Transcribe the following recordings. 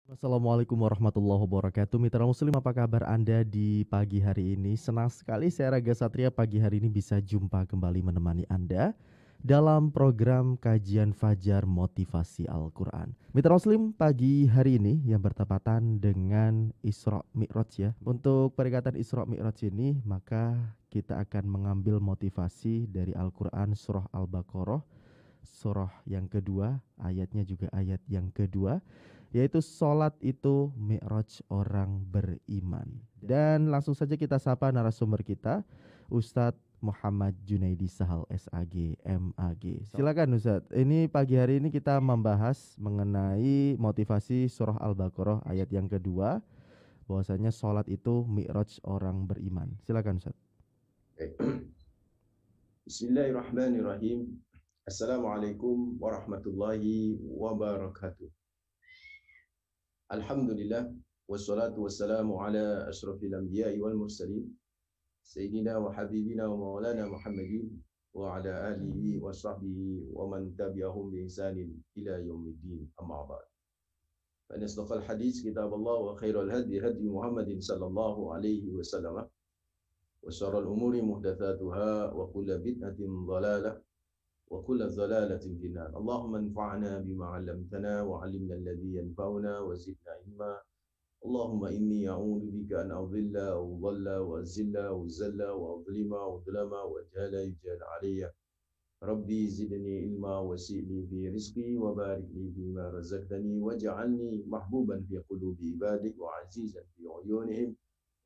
Assalamualaikum warahmatullahi wabarakatuh. Mitra Muslim, apa kabar Anda di pagi hari ini? Senang sekali saya Raga Satria pagi hari ini bisa jumpa kembali menemani Anda dalam program kajian Fajar Motivasi Al-Quran. Mitra Muslim, pagi hari ini yang bertepatan dengan Isra Mi'raj ya. Untuk peringatan Isra Mi'raj ini, maka kita akan mengambil motivasi dari Al-Quran Surah Al-Baqarah, surah yang kedua, ayatnya juga ayat yang kedua, yaitu sholat itu mi'raj orang beriman. Dan langsung saja kita sapa narasumber kita, Ustadz Muhammad Junaidi Sahal SAG MAG. Silakan Ustadz. Ini pagi hari ini kita membahas mengenai motivasi surah Al-Baqarah ayat yang kedua, bahwasanya sholat itu mi'raj orang beriman. Silakan Ustadz. Bismillahirrahmanirrahim. Assalamualaikum warahmatullahi wabarakatuh. Alhamdulillah wassalatu wassalamu ala asyrafil anbiya'i wal mursalin sayyidina wa habibina wa maulana Muhammadin wa ala alihi wa sahbihi wa man tabi'ahum bi ihsanin ila yaumiddin. Amma ba'd. Fa asdaqal hadits kitabullah wa khairal hadi hadi Muhammadin sallallahu alaihi wasallam wa syarrul umuri muhdatsatuha wa kullu bid'atin dhalalah wa kullu dhalalatin finnar. Allahumma anfa'na bima 'allamtana wa 'allimna alladhi yanfa'una wa zidna ilma. Allahumma inni a'udzu bika an adhilla aw dhalla wa azilla aw zalla wa adlima aw dhlama wa jala yujal 'alayya. Rabbi zidni ilma wa si'li fi rizqi wa barik li fima razaqtani waj'alni mahbuban fi qulubi ibadik wa 'azizan fi 'uyunihim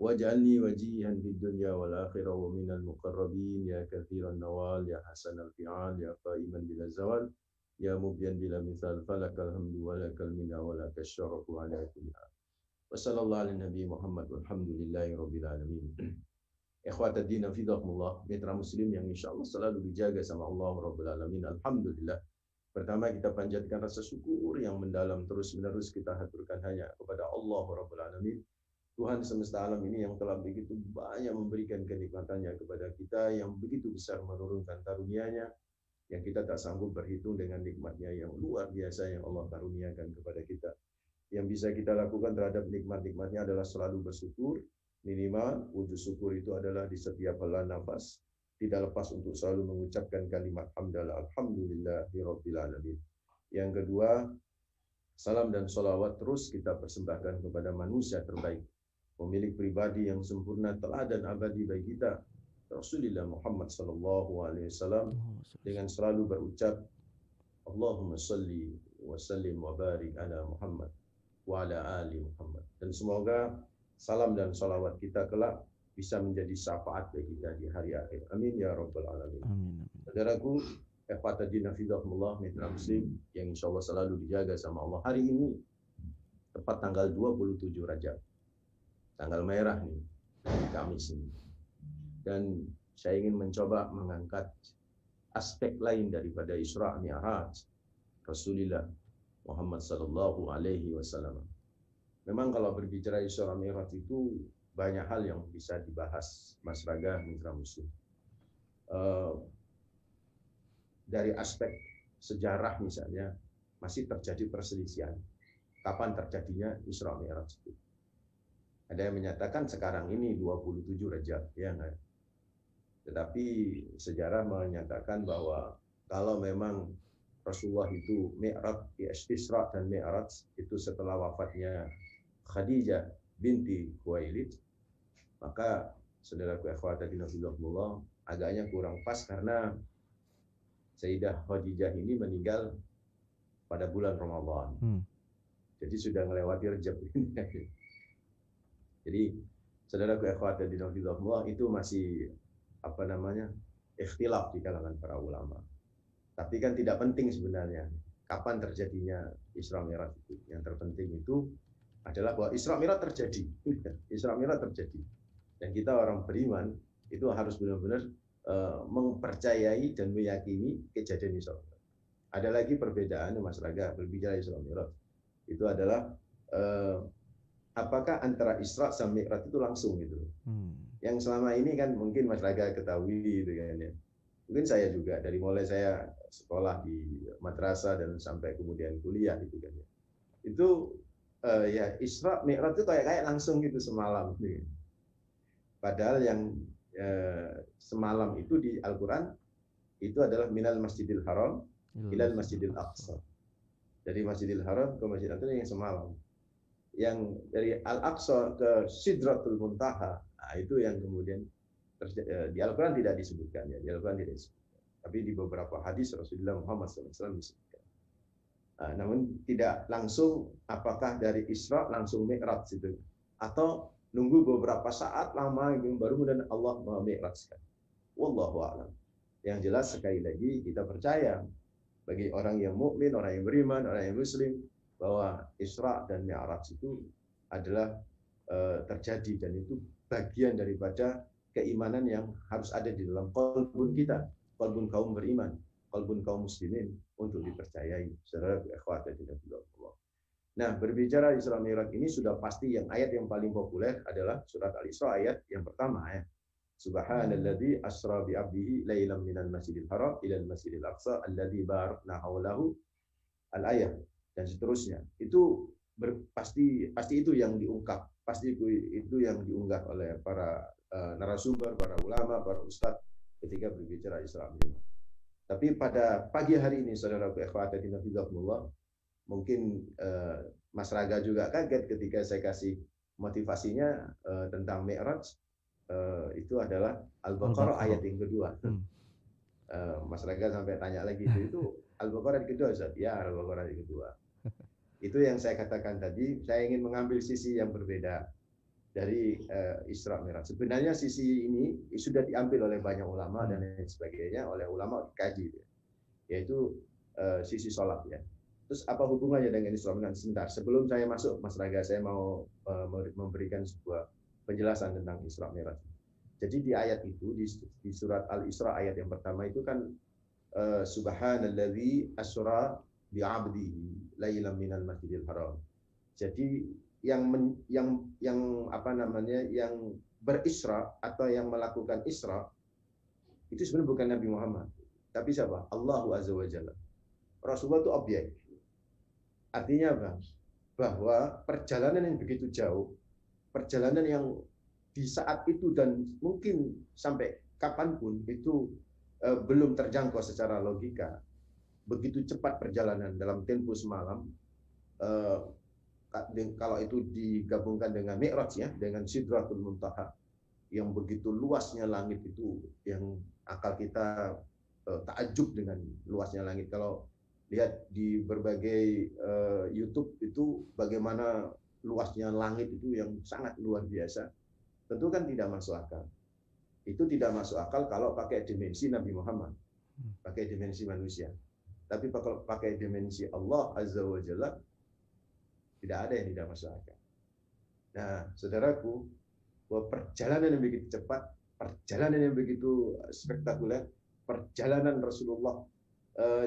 waj'alni wajihan fid dunya wal akhirah wa minal muqarrabin ya katsiran nawal ya hasanal fi'al ya qaiman bila zawal ya mubyan bila misal falakal hamdu wa lakal minna wa lakal syarafu ala kulli hal. Wa sallallahu ala nabi Muhammad walhamdulillahi rabbil alamin. Ikhwata din fidakumullah, mitra muslim yang insyaallah selalu dijaga sama Allah rabbul alamin. Alhamdulillah. Pertama kita panjatkan rasa syukur yang mendalam, terus-menerus kita haturkan hanya kepada Allah rabbul alamin, Tuhan semesta alam ini yang telah begitu banyak memberikan kenikmatannya kepada kita, yang begitu besar menurunkan karunia-Nya, yang kita tak sanggup berhitung dengan nikmatnya yang luar biasa yang Allah karuniakan kepada kita. Yang bisa kita lakukan terhadap nikmat-nikmatnya adalah selalu bersyukur. Minimal wujud syukur itu adalah di setiap helah nafas, tidak lepas untuk selalu mengucapkan kalimat hamdalah alhamdulillahirabbil alamin. Yang kedua, salam dan sholawat terus kita persembahkan kepada manusia terbaik, pemilik pribadi yang sempurna, teladan abadi bagi kita, Rasulullah Muhammad sallallahu alaihi wasallam, dengan selalu berucap Allahumma salli wa sallim wa barik ala Muhammad wa ala ali Muhammad. Dan semoga salam dan salawat kita kelak bisa menjadi syafaat bagi kita di hari akhir. Amin ya rabbal alamin. Amin. Saudaraku, ikhwatadina fidahumullah, mitra muslim yang insyaallah selalu dijaga sama Allah. Hari ini tepat tanggal 27 Rajab. Tanggal merah nih, Kamis ini. Dan saya ingin mencoba mengangkat aspek lain daripada Isra Mi'raj Rasulullah Muhammad sallallahu alaihi wasallam. Memang kalau berbicara Isra Mi'raj itu banyak hal yang bisa dibahas, Mas Raga, mitra muslim. Dari aspek sejarah misalnya, masih terjadi perselisihan. Kapan terjadinya Isra Mi'raj itu? Ada yang menyatakan sekarang ini 27 Rajab, ya enggak? Tetapi sejarah menyatakan bahwa kalau memang Rasulullah itu Mi'raj, Isra dan Mi'raj itu setelah wafatnya Khadijah binti Khuwailid, maka saudaraku ikhwatadina fillah agaknya kurang pas karena Sayyidah Khadijah ini meninggal pada bulan Ramadan. Jadi sudah melewati Rajab. Jadi saudaraku ikhwatadina fillah itu masih ikhtilaf di kalangan para ulama. Tapi kan tidak penting sebenarnya kapan terjadinya Isra Mi'raj itu. Yang terpenting itu adalah bahwa Isra Mi'raj terjadi. Isra Mi'raj terjadi. Dan kita orang beriman itu harus benar-benar mempercayai dan meyakini kejadian Isra Mi'raj. Ada lagi perbedaan Mas Raga berbicara Isra Mi'raj. Itu adalah apakah antara Isra sama Mi'raj itu langsung gitu. Yang selama ini kan mungkin Mas Raga ketahui gitu kan ya. Mungkin saya juga dari mulai saya sekolah di madrasah dan sampai kemudian kuliah gitu kan ya. Itu ya Isra Mi'raj itu kayak langsung gitu semalam. Padahal yang semalam itu di Al-Quran itu adalah minal Masjidil Haram ilal Masjidil Aqsa. Dari Masjidil Haram ke Masjidil Aqsa yang semalam. Yang dari Al-Aqsa ke Sidratul Muntaha, nah, itu yang kemudian di Al-Quran tidak disebutkan ya, di Al-Quran tidak disebutkan. Tapi di beberapa hadis Rasulullah Muhammad SAW disebutkan. Nah, namun tidak langsung apakah dari Isra langsung Mi'raj itu, atau nunggu beberapa saat lama baru kemudian Allah memi'rajkan. Wallahu a'lam. Yang jelas sekali lagi kita percaya bagi orang yang mukmin, orang yang beriman, orang yang muslim bahwa Isra dan Mi'raj itu adalah terjadi dan itu bagian daripada keimanan yang harus ada di dalam qalbun kita, qalbun kaum beriman, qalbun kaum muslimin untuk dipercayai. Saudara ikhwat dan Allah. Nah, berbicara Isra Mi'raj ini sudah pasti yang ayat yang paling populer adalah surat Al-Isra ayat yang pertama ya. Subhanalladzi asra bi 'abdihi lailan minal masjidil haram ilal masjidil aqsa alladzi barakna haulahu al-ayat dan seterusnya. Itu pasti itu yang diungkap, pasti itu yang diunggah oleh para narasumber, para ulama, para ustadz ketika berbicara Isra Mi'raj. Tapi pada pagi hari ini saudaraku ikhwati fillah, mungkin Mas Raga juga kaget ketika saya kasih motivasinya tentang Mi'raj, itu adalah Al-Baqarah ayat yang kedua. Mas Raga sampai tanya lagi, itu Al-Baqarah yang kedua Ustaz? Ya, Al-Baqarah yang kedua. Itu yang saya katakan tadi, saya ingin mengambil sisi yang berbeda dari Isra Mi'raj. Sebenarnya sisi ini sudah diambil oleh banyak ulama dan lain sebagainya, oleh ulama dikaji, yaitu sisi sholat ya. Terus apa hubungannya dengan Isra Mi'raj? Sebentar, sebelum saya masuk, Mas Raga, saya mau memberikan sebuah penjelasan tentang Isra Mi'raj. Jadi di ayat itu, di surat Al-Isra ayat yang pertama itu kan Subhanalladzi asra bi 'abdihi lailan minal masjidil haram. Jadi yang apa namanya, yang berisra atau yang melakukan Isra itu sebenarnya bukan Nabi Muhammad, tapi siapa? Allahu Azza wa Jalla. Rasulullah itu objek. Artinya apa? Bahwa perjalanan yang begitu jauh, perjalanan yang di saat itu dan mungkin sampai kapanpun itu belum terjangkau secara logika. Begitu cepat perjalanan dalam tempo semalam, kalau itu digabungkan dengan Mi'raj ya, dengan Sidratul Muntaha, yang begitu luasnya langit itu, yang akal kita takjub dengan luasnya langit. Kalau lihat di berbagai YouTube itu bagaimana luasnya langit itu yang sangat luar biasa. Tentu kan tidak masuk akal. Itu tidak masuk akal kalau pakai dimensi Nabi Muhammad, pakai dimensi manusia. Tapi kalau pakai dimensi Allah Azza wa Jalla, tidak ada yang tidak masuk akal. Nah, saudaraku, bahwa perjalanan yang begitu cepat, perjalanan yang begitu spektakuler, perjalanan Rasulullah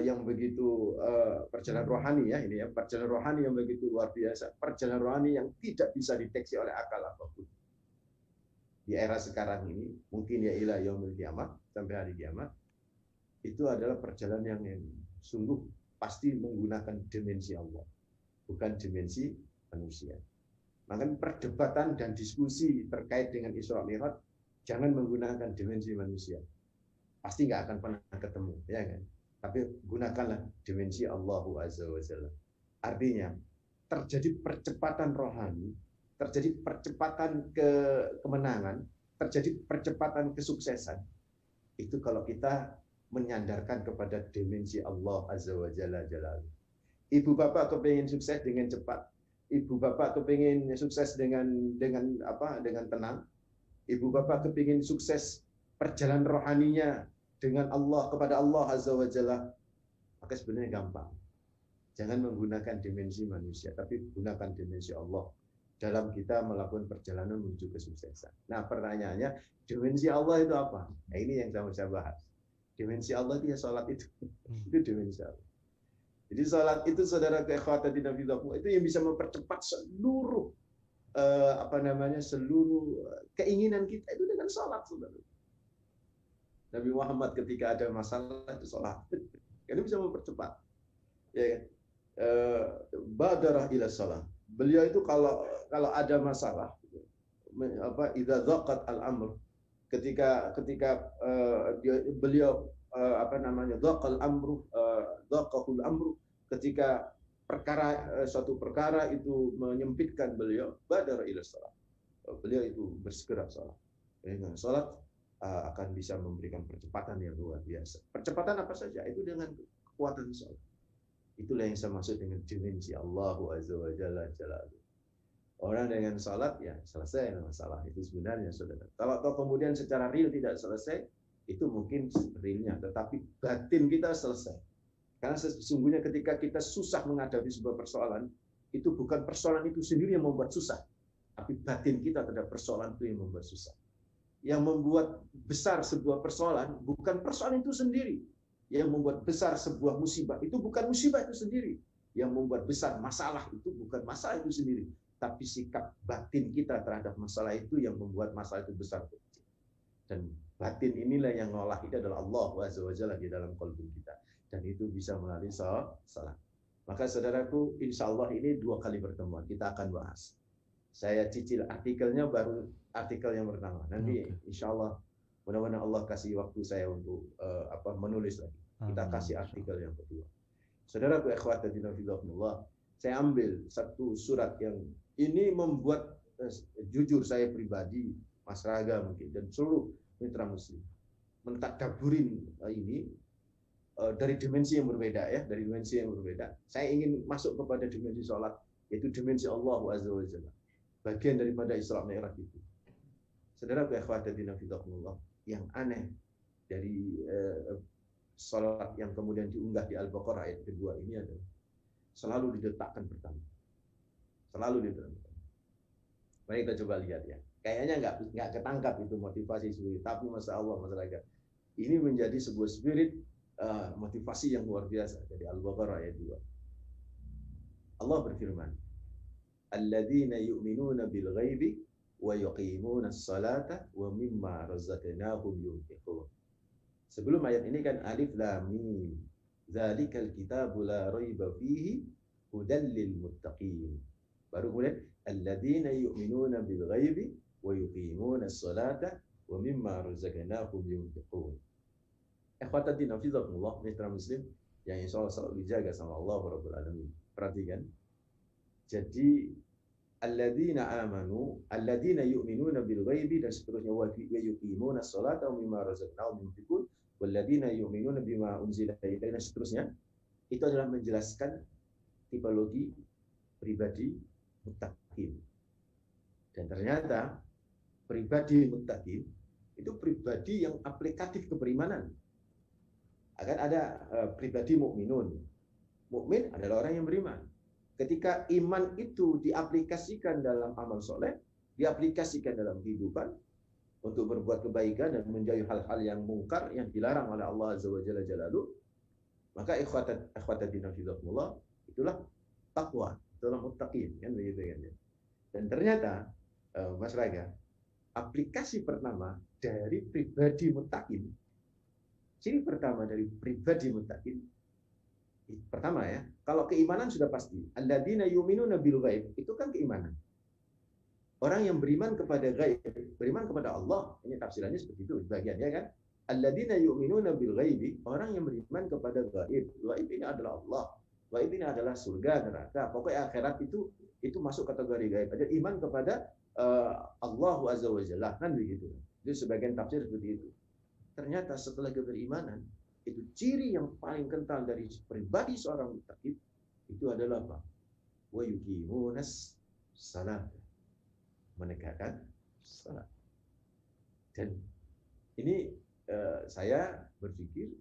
yang begitu perjalanan rohani ya ini ya, perjalanan rohani yang begitu luar biasa, perjalanan rohani yang tidak bisa dideteksi oleh akal apapun. Di era sekarang ini, mungkin ya ila yaumil kiamat, sampai hari kiamat, itu adalah perjalanan yang sungguh pasti menggunakan dimensi Allah, bukan dimensi manusia. Maka perdebatan dan diskusi terkait dengan Isra Mi'raj jangan menggunakan dimensi manusia. Pasti nggak akan pernah ketemu, ya kan? Tapi gunakanlah dimensi Allahu Azza wa Jalla. Artinya terjadi percepatan rohani, terjadi percepatan kemenangan, terjadi percepatan kesuksesan. Itu kalau kita menyandarkan kepada dimensi Allah Azza wa Jalla Jalaluhu. Ibu bapak kepingin sukses dengan cepat, ibu bapak kepingin sukses dengan tenang, ibu bapak kepingin sukses perjalanan rohaninya dengan Allah, kepada Allah Azza wa Jalla, maka sebenarnya gampang. Jangan menggunakan dimensi manusia, tapi gunakan dimensi Allah dalam kita melakukan perjalanan menuju kesuksesan. Nah, pertanyaannya, dimensi Allah itu apa? Nah, ini yang saya bahas. Dimensi Allah itu ya sholat itu. Itu dimensi Allah. Jadi sholat itu, saudara ikhwati fillah, itu yang bisa mempercepat seluruh seluruh keinginan kita itu dengan sholat, saudara. Nabi Muhammad ketika ada masalah itu sholat, itu bisa mempercepat. Ya, badarah ila sholat. Beliau itu kalau ada masalah, idza dhaqat al-amr, ketika beliau dhaqal amru, dhaqahul amru, ketika suatu perkara itu menyempitkan beliau, badar ila salat. Beliau itu bersegera salat. Dengan salat akan bisa memberikan percepatan yang luar biasa. Percepatan apa saja? Itu dengan kekuatan salat. Itulah yang saya maksud dengan dimensi Allahu Azza wa Jalla Jalaluhu. Orang dengan salat ya selesai masalah itu sebenarnya, saudara. Kalau kemudian secara real tidak selesai, itu mungkin realnya, tetapi batin kita selesai. Karena sesungguhnya ketika kita susah menghadapi sebuah persoalan, itu bukan persoalan itu sendiri yang membuat susah, tapi batin kita terhadap persoalan itu yang membuat susah. Yang membuat besar sebuah persoalan bukan persoalan itu sendiri. Yang membuat besar sebuah musibah itu bukan musibah itu sendiri. Yang membuat besar masalah itu bukan masalah itu sendiri, tapi sikap batin kita terhadap masalah itu yang membuat masalah itu besar. Dan batin inilah yang ngolah itu adalah Allah Azza wa Jalla di dalam qalbi kita. Dan itu bisa melalui salat. Maka saudaraku, insya Allah ini 2 kali pertemuan kita akan bahas. Saya cicil artikelnya, baru artikel yang pertama. Nanti insya Allah mudah-mudahan Allah kasih waktu saya untuk menulis lagi. Kita kasih artikel yang kedua. Saudaraku ikhwati fillah, saya ambil satu surat yang ini membuat jujur saya pribadi, Mas Raga mungkin dan seluruh mitra muslim mentadabburin ini dari dimensi yang berbeda ya, dari dimensi yang berbeda. Saya ingin masuk kepada dimensi salat, yaitu dimensi Allah Azza wa Jalla. Bagian daripada Isra Mi'raj itu. Saudara ikhwatatina fillah, yang aneh dari salat yang kemudian diunggah di Al-Baqarah ayat kedua ini adalah selalu diletakkan pertama. Selalu diletakkan. Mari kita coba lihat ya. Kayaknya nggak ketangkap itu motivasi spirit, tapi masya Allah masyarakat. Ini menjadi sebuah spirit motivasi yang luar biasa dari Al-Baqarah ayat 2. Allah berfirman, alladzina yu'minuna bil ghaibi wa yuqimuna as-salata wa mimma razaqnahum yunfiqun. Sebelum ayat ini kan alif lam mim. Dzalikal kitabu la raiba fihi hudal lil muttaqin. Baru kemudian alladzina yu'minuna bil ghaibi wa yuqimuna as-salata wa mimma razaqnahum yunfiqun. Ikhwatatina fillah, mitra muslim yang insyaallah selalu dijaga sama Allah Rabbul Alamin. Perhatikan. Jadi alladzina amanu, alladzina yu'minuna bil ghaibi dan seterusnya, wa yuqimuna as-salata wa mimma razaqnahum yunfiqun, walladzina yu'minuna bima unzila ilaika dan seterusnya. Itu adalah menjelaskan tipologi pribadi muttaqin. Dan ternyata pribadi muttaqin itu pribadi yang aplikatif keberimanan. Akan ada pribadi mukminun. Mukmin adalah orang yang beriman. Ketika iman itu diaplikasikan dalam amal soleh, diaplikasikan dalam kehidupan untuk berbuat kebaikan dan menjauhi hal-hal yang mungkar yang dilarang oleh Allah Azza wa Jalla Jalaluhu, maka ikhwatatina fillah, itulah takwa, itulah muttaqin, kan begitu kan. Dan ternyata Mas Raga, aplikasi pertama dari pribadi muttaqin, ciri pertama dari pribadi muttaqin, pertama ya, kalau keimanan sudah pasti. Alladzina yu'minuna bil ghaib, itu kan keimanan. Orang yang beriman kepada ghaib, beriman kepada Allah, ini tafsirannya seperti itu bagian ya kan. Alladzina yu'minuna bil ghaibi, orang yang beriman kepada ghaib. Ghaib ini adalah Allah. Ghaib ini adalah surga, neraka. Pokoknya akhirat itu masuk kategori ghaib. Ada iman kepada Allah Azza wa Jalla, kan begitu. Itu sebagian tafsir seperti itu. Ternyata setelah berimanan, itu ciri yang paling kental dari pribadi seorang muttaqin itu adalah apa? Wa yuqimunas salat, menegakkan salat. Dan ini saya berpikir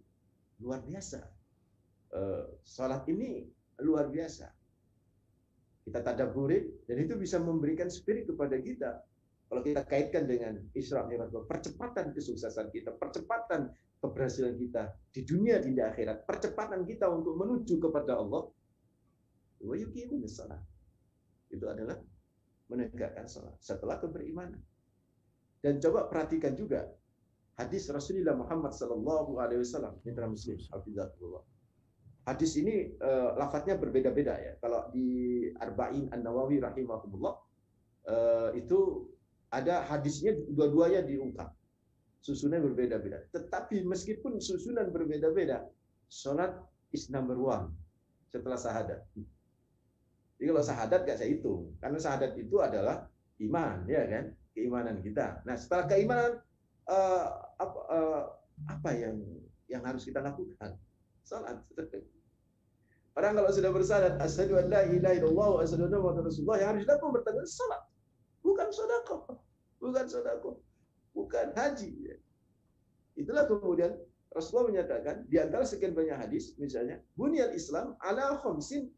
luar biasa. Salat ini luar biasa. Kita tadabburi dan itu bisa memberikan spirit kepada kita. Kalau kita kaitkan dengan Isra Mi'raj, percepatan kesuksesan kita, percepatan keberhasilan kita di dunia dan di akhirat, percepatan kita untuk menuju kepada Allah, wa yuqimunas shalah, itu adalah menegakkan salat setelah keberimanan. Dan coba perhatikan juga hadis Rasulullah Muhammad sallallahu alaihi wasallam, mitra muslim hafizahullah. hadis ini lafadznya berbeda-beda ya. Kalau di Arba'in An-Nawawi rahimahumullah itu ada hadisnya dua-duanya diungkap. Susunan berbeda-beda. Tetapi meskipun susunan berbeda-beda, sholat is number one setelah syahadat. Jadi kalau syahadat gak saya hitung, karena syahadat itu adalah iman, ya kan, keimanan kita. Nah setelah keimanan apa yang harus kita lakukan? Sholat. Orang kalau sudah bersyahadat, asyhadu an la ilaha illallah wa asyhadu anna muhammadar rasulullah, yang harus dilakukan bertanya salat. Bukan sedekah. Bukan sedekah. Bukan haji. Itulah kemudian Rasulullah menyatakan di antara sekian banyak hadis, misalnya, bunyal Islam ala khamsin.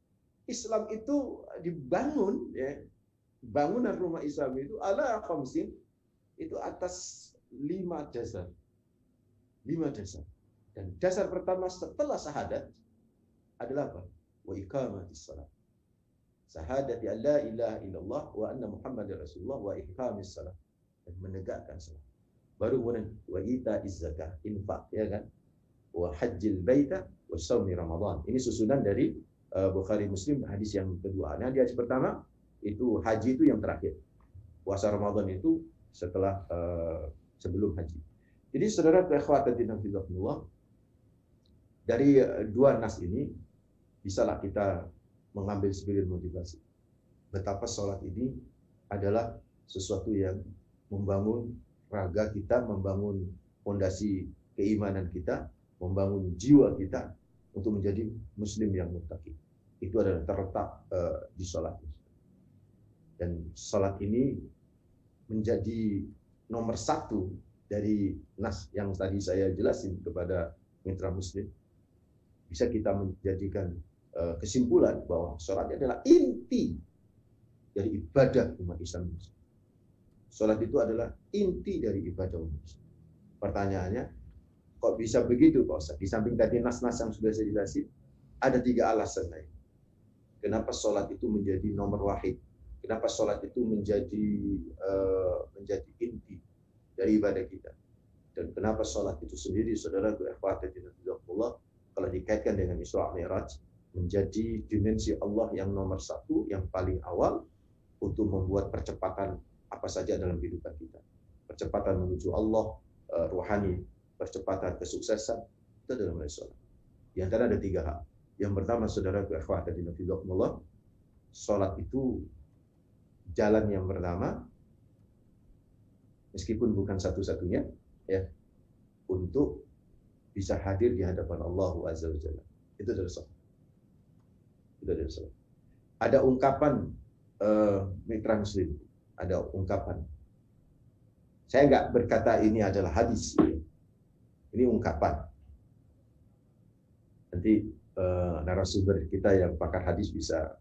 Islam itu dibangun, ya, bangunan rumah Islam itu ala khamsin, itu atas 5 dasar. 5 dasar. Dan dasar pertama setelah syahadat adalah apa? Wa iqamatis shalah. Syahadati an la ilaha illallah wa anna muhammadar rasulullah wa iqamis shalah, dan menegakkan salat. Baru kemudian wa ita'iz zakah, infak, ya kan? Wa hajjil baita wa shaumi ramadan. Ini susunan dari Bukhari Muslim, hadis yang kedua. Nah, di hadis pertama itu haji itu yang terakhir. Puasa Ramadan itu setelah sebelum haji. Jadi saudara ikhwatatina fillah, dari dua nas ini bisalah kita mengambil sebilir motivasi. Betapa sholat ini adalah sesuatu yang membangun raga kita, membangun fondasi keimanan kita, membangun jiwa kita untuk menjadi muslim yang muttaqi. Itu adalah terletak di sholat. Dan sholat ini menjadi nomor 1 dari nas yang tadi saya jelasin kepada mitra muslim. Bisa kita menjadikan kesimpulan bahwa sholat adalah inti dari ibadah umat Islam. Sholat itu adalah inti dari ibadah umat Islam. Pertanyaannya, kok bisa begitu Pak Ustaz? Di samping tadi nas-nas yang sudah saya jelasin, ada 3 alasan lain. Kenapa sholat itu menjadi nomor wahid? Kenapa sholat itu menjadi inti dari ibadah kita? Dan kenapa sholat itu sendiri, saudara ikhwatatinallah, kalau dikaitkan dengan Isra Mi'raj, menjadi dimensi Allah yang nomor 1, yang paling awal untuk membuat percepatan apa saja dalam kehidupan kita. Percepatan menuju Allah, rohani, percepatan kesuksesan, itu dalam sholat. Di antara ada 3 hal. Yang pertama, saudara ikhwatatinallah, sholat itu jalan yang pertama, meskipun bukan satu-satunya, ya, untuk bisa hadir di hadapan Allah Azza wa Jalla. Itu adalah sholat. Itu adalah sholat. Ada ungkapan mitra muslim, ada ungkapan. Saya nggak berkata ini adalah hadis. Ini ungkapan. Nanti narasumber kita yang pakar hadis bisa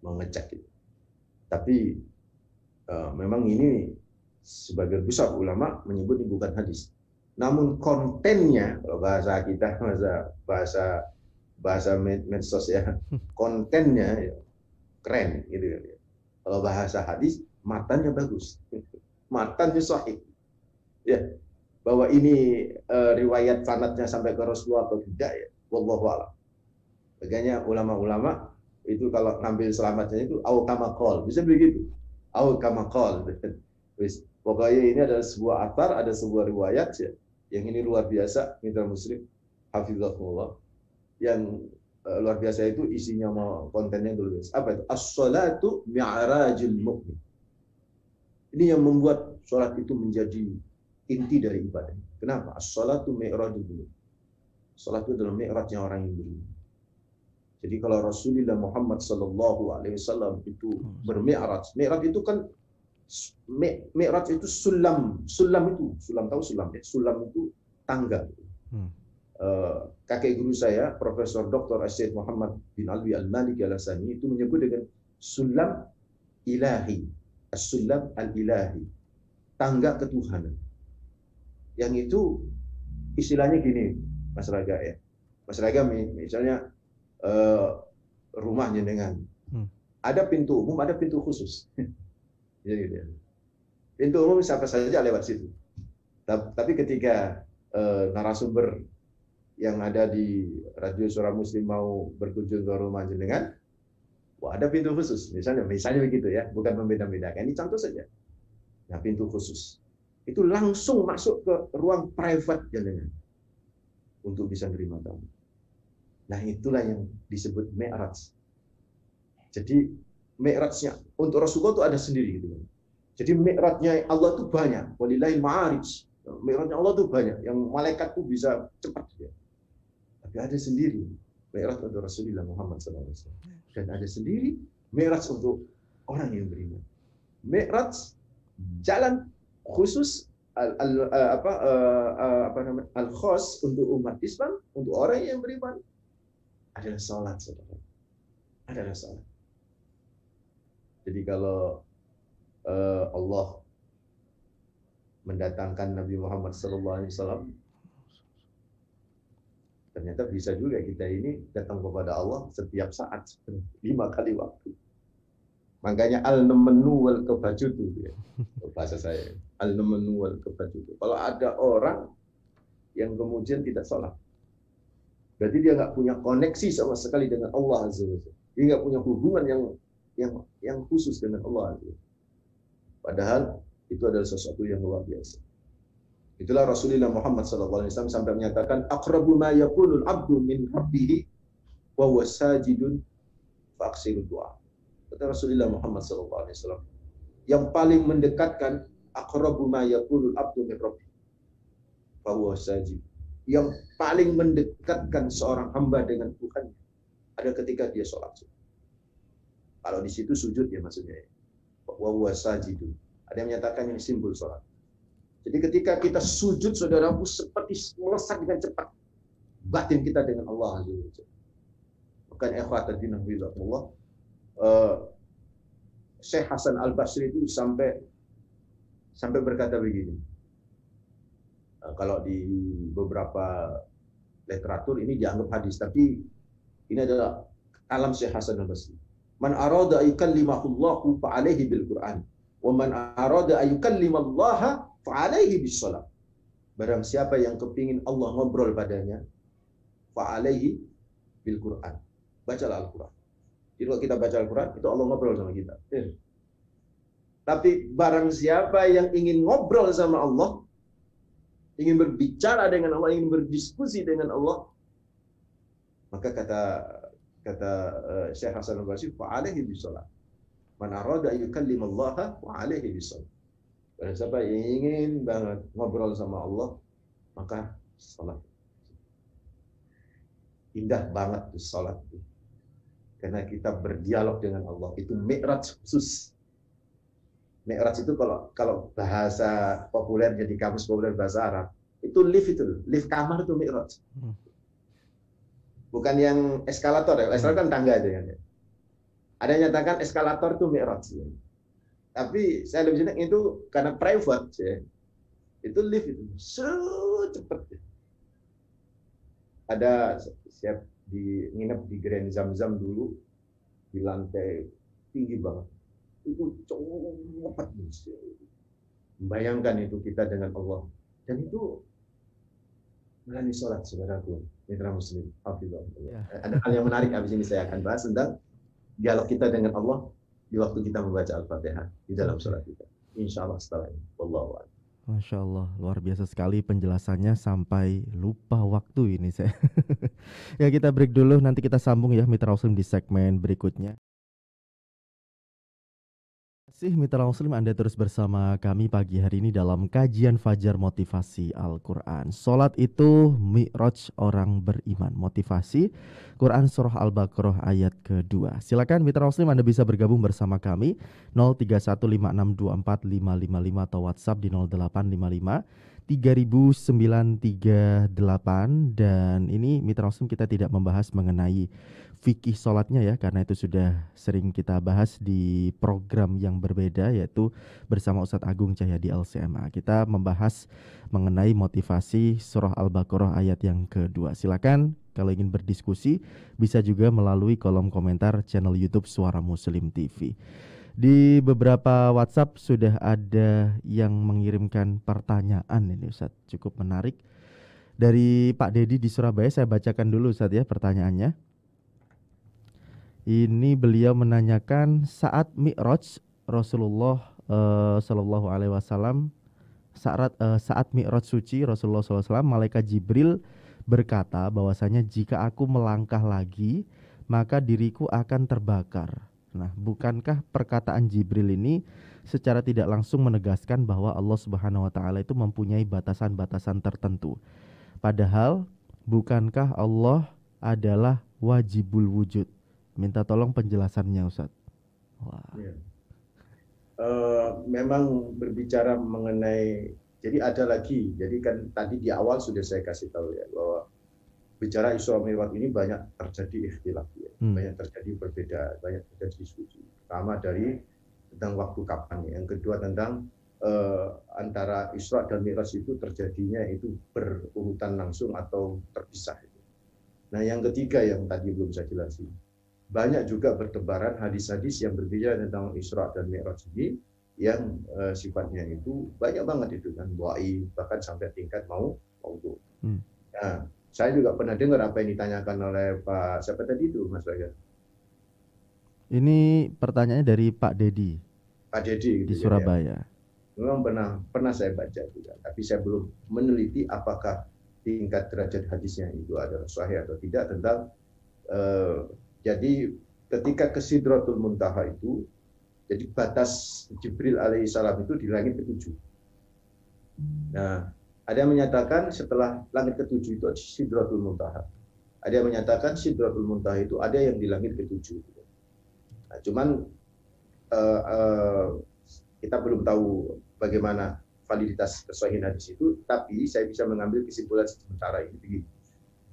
mengecek itu. Tapi memang ini sebagian besar ulama menyebut ini bukan hadis. Namun kontennya, kalau bahasa kita, bahasa medsos ya, kontennya ya, keren gitu ya. Kalau bahasa hadis, matanya bagus, matanya sahih. Ya, bahwa ini riwayat sanadnya sampai ke Rasulullah atau tidak ya, wallahu a'lam. Makanya ulama-ulama itu kalau ngambil selamatnya itu au kama qol, bisa begitu. Au kama qol. Pokoknya ini adalah sebuah athar, ada sebuah riwayat ya, yang ini luar biasa, mitra muslim hafizahullah, yang luar biasa itu isinya mau kontennya dulu. Apa itu? As-shalatu mi'rajul mu'min. Ini yang membuat sholat itu menjadi inti dari ibadah. Kenapa? As-shalatu mi'rajul mu'min. Sholat itu adalah mi'rajnya orang yang beriman. Jadi kalau Rasulullah Muhammad sallallahu alaihi wasallam itu bermi'raj. Mi'raj itu kan mi'raj itu sulam itu, tahu sulam ya? Sulam itu tangga. Kakek guru saya, Profesor Dr. Syekh Muhammad bin Alwi Al-Maliki Al-Hassani itu menyebut dengan sulam ilahi, as-sulam al-ilahi, tangga ketuhanan. Yang itu istilahnya gini, Mas Raga ya. Mas Raga misalnya rumahnya dengan ada pintu umum, ada pintu khusus. Jadi pintu umum siapa saja lewat situ. Tapi ketika narasumber yang ada di Radio Suara Muslim mau berkunjung ke rumah jenengan, wah ada pintu khusus, misalnya begitu ya, bukan membeda-bedakan. Ini contoh saja. Nah, pintu khusus itu langsung masuk ke ruang private jenengan untuk bisa menerima tamu. Nah, itulah yang disebut Mi'raj. Jadi Mi'rajnya untuk Rasulullah itu ada sendiri gitu. Jadi Mi'rajnya Allah itu banyak. Walillahil ma'arij. Mi'rajnya Allah itu banyak. Yang malaikat itu bisa cepat. Ya. Tapi ada sendiri Mi'raj untuk Rasulullah Muhammad SAW. Dan ada sendiri Mi'raj untuk orang yang beriman. Mi'raj jalan khusus al-khos untuk umat Islam, untuk orang yang beriman adalah salat, saudara. Adalah salat. Jadi kalau Allah mendatangkan Nabi Muhammad SAW, ternyata bisa juga kita ini datang kepada Allah setiap saat 5 kali waktu. Makanya al-namnu wal kebajutu ya. Bahasa saya al-namnu wal kebajutu. Kalau ada orang yang kemudian tidak sholat, berarti dia nggak punya koneksi sama sekali dengan Allah Azza wa Jalla. Dia nggak punya hubungan yang khusus dengan Allah Azza wa Jalla. Padahal itu adalah sesuatu yang luar biasa. Itulah Rasulullah Muhammad SAW sampai menyatakan aqrabu ma yakunul abdu min rabbih wa huwa sajidun fa aksiru du'a. Kata Rasulullah Muhammad SAW, yang paling mendekatkan aqrabu ma yakunul abdu min rabbih wa huwa sajid. Yang paling mendekatkan seorang hamba dengan Tuhan ada ketika dia sholat. Kalau di situ sujud ya maksudnya. Wa huwa sajidun. Ada yang menyatakan ini simbol sholat. Jadi ketika kita sujud, saudaraku, seperti melesat dengan cepat batin kita dengan Allah Azza wa Jalla. Bukan ikhwatadina billah. Syekh Hasan Al-Basri itu sampai berkata begini. Kalau di beberapa literatur ini dianggap hadis, tapi ini adalah kalam Syekh Hasan Al-Basri. Man arada ayukallimahullahu fa'alaihi bil Qur'an. Wa man arada ayukallimallaha fa'alaihi bis shalah. Barang siapa yang kepingin Allah ngobrol padanya, fa'alaihi bil Qur'an. Bacalah Al-Qur'an. Jadi kalau kita baca Al-Qur'an, itu Allah ngobrol sama kita. Tapi barang siapa yang ingin ngobrol sama Allah, ingin berbicara dengan Allah, ingin berdiskusi dengan Allah, maka kata Syekh Hasan Al-Basri, fa'alaihi bis shalah. Man arada ayukallimallaha fa'alaihi bis shalah. Barang siapa yang ingin banget ngobrol sama Allah, maka salat. Indah banget tuh salat. Karena kita berdialog dengan Allah. Itu mi'raj khusus. Mi'raj itu kalau bahasa populer, jadi kamus populer bahasa Arab, itu lift kamar itu mi'raj. Bukan yang eskalator ya. Eskalator kan tangga itu kan. Ada yang nyatakan eskalator itu mi'raj. Tapi saya lebih senang itu karena private ya. Itu lift itu cepat. Ada siap nginep di Grand Zam-Zam dulu di lantai tinggi banget. Itu cepat. Bayangkan itu kita dengan Allah. Dan itu melalui sholat, saudaraku, mitra muslim. Ada hal yang menarik habis ini saya akan bahas tentang dialog kita dengan Allah di waktu kita membaca Al-Fatihah di dalam sholat kita. Insya Allah setelah ini. Wallahu a'lam. Masya Allah, luar biasa sekali penjelasannya sampai lupa waktu ini saya. Ya kita break dulu, nanti kita sambung ya Mitra Muslim di segmen berikutnya. Mitra Muslim, Anda terus bersama kami pagi hari ini dalam kajian Fajar Motivasi Al-Quran. Salat itu mi'raj orang beriman. Motivasi Quran Surah Al-Baqarah ayat kedua. Silakan Mitra Muslim, Anda bisa bergabung bersama kami 0315624555 atau WhatsApp di 0855 3938. Dan ini Mitra Muslim, kita tidak membahas mengenai fikih sholatnya ya, karena itu sudah sering kita bahas di program yang berbeda, yaitu bersama Ustadz Agung Cahyadi LCMA. Kita membahas mengenai motivasi surah Al-Baqarah ayat yang kedua. Silakan kalau ingin berdiskusi bisa juga melalui kolom komentar channel YouTube Suara Muslim TV. Di beberapa WhatsApp sudah ada yang mengirimkan pertanyaan ini Ustadz, cukup menarik. Dari Pak Dedi di Surabaya, saya bacakan dulu Ustaz ya pertanyaannya. Ini beliau menanyakan saat Mi'raj Rasulullah Shallallahu Alaihi Wasallam, saat Mi'raj suci Rasulullah SAW, malaikat Jibril berkata bahwasanya jika aku melangkah lagi maka diriku akan terbakar. Nah, bukankah perkataan Jibril ini secara tidak langsung menegaskan bahwa Allah Subhanahu wa taala itu mempunyai batasan-batasan tertentu? Padahal bukankah Allah adalah wajibul wujud? Minta tolong penjelasannya Ustaz. Wah. Ya. Memang berbicara mengenai, jadi ada lagi, jadi kan tadi di awal sudah saya kasih tahu ya bahwa bicara Isra Mi'raj ini banyak terjadi ikhtilaf ya, banyak terjadi perbedaan, banyak terjadi diskusi. Pertama dari tentang waktu kapan, yang kedua tentang antara Isra dan Mi'raj itu terjadinya itu berurutan langsung atau terpisah. Nah, yang ketiga yang tadi belum saya jelasin, banyak juga bertebaran hadis-hadis yang berbicara tentang Isra dan Mi'raj ini yang sifatnya itu banyak banget itu kan, dhaif, bahkan sampai tingkat maudhu. Nah, saya juga pernah dengar apa yang ditanyakan oleh Pak siapa tadi itu, Mas Raga. Ini pertanyaannya dari Pak Dedi. Pak Dedi di Surabaya. Ya. Memang pernah saya baca juga, tapi saya belum meneliti apakah tingkat derajat hadisnya itu adalah sahih atau tidak tentang jadi ketika ke Sidratul Muntaha itu, jadi batas Jibril alaihissalam itu di langit ketujuh. Nah, ada yang menyatakan setelah langit ketujuh itu Sidratul Muntaha. Ada yang menyatakan Sidratul Muntaha itu ada yang di langit ketujuh. Nah, cuman kita belum tahu bagaimana validitas kesahihan hadis itu, tapi saya bisa mengambil kesimpulan sementara ini begini,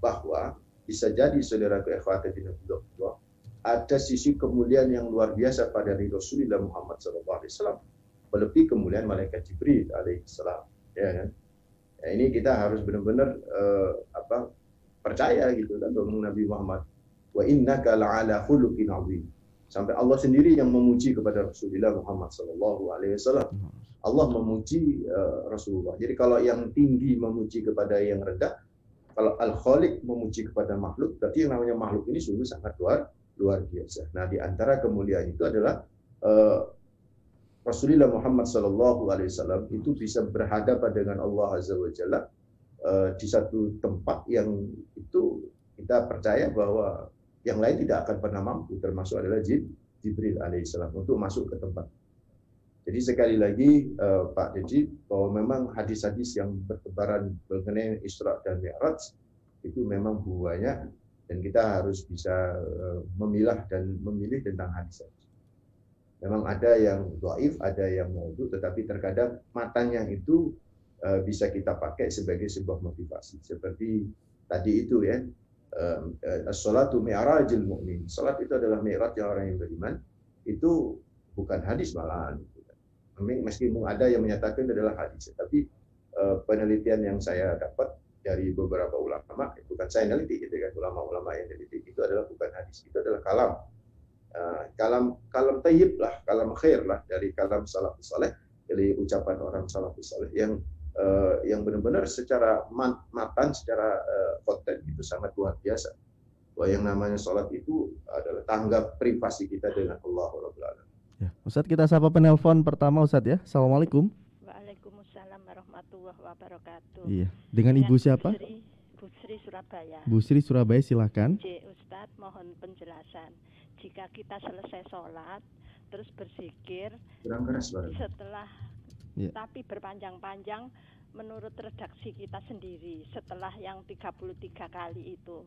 bahwa bisa jadi saudaraku ikhwati fillah, ada sisi kemuliaan yang luar biasa pada diri Rasulullah Muhammad SAW, melebihi kemuliaan malaikat Jibril alaihissalam. Ya kan? Ya, ini kita harus benar-benar percaya gitu kan tentang Nabi Muhammad. Wa innaka la'ala khuluqin 'azim. Sampai Allah sendiri yang memuji kepada Rasulullah Muhammad SAW. Allah memuji Rasulullah. Jadi kalau yang tinggi memuji kepada yang rendah, kalau Al-Khaliq memuji kepada makhluk, berarti yang namanya makhluk ini sungguh sangat luar biasa. Nah, di antara kemuliaan itu adalah Rasulullah Muhammad SAW itu bisa berhadapan dengan Allah Azza wa Jalla di satu tempat yang itu kita percaya bahwa yang lain tidak akan pernah mampu, termasuk adalah Jibril alaihissalam untuk masuk ke tempat. Jadi sekali lagi Pak Dedi, bahwa memang hadis-hadis yang bertebaran mengenai Isra dan Mi'raj itu memang banyak, dan kita harus bisa memilah dan memilih tentang hadis-hadis. Memang ada yang dhaif, ada yang maudhu, tetapi terkadang matanya itu bisa kita pakai sebagai sebuah motivasi. Seperti tadi itu ya, as-salatu mi'rajul mu'min. Salat itu adalah mi'raj orang yang beriman. Itu bukan hadis malahan. Meskipun ada yang menyatakan itu adalah hadis, tapi penelitian yang saya dapat dari beberapa ulama, bukan saya neliti gitu kan, ulama-ulama yang neliti itu adalah bukan hadis, itu adalah kalam tayyib lah, kalam khair lah, dari kalam salafus saleh, dari ucapan orang salafus saleh yang benar-benar secara matan, secara konten itu sangat luar biasa. Bahwa yang namanya sholat itu adalah tanggap privasi kita dengan Allah Rabbul Alamin. Ya, Ustadz, kita sapa penelpon pertama Ustadz ya. Assalamualaikum. Waalaikumsalam warahmatullahi wabarakatuh. Iya. Dengan Ibu siapa? Bu Sri Surabaya. Bu Sri Surabaya, silakan. Ustadz, mohon penjelasan. Jika kita selesai sholat, terus berzikir, setelah tapi berpanjang-panjang menurut redaksi kita sendiri, setelah yang 33 kali itu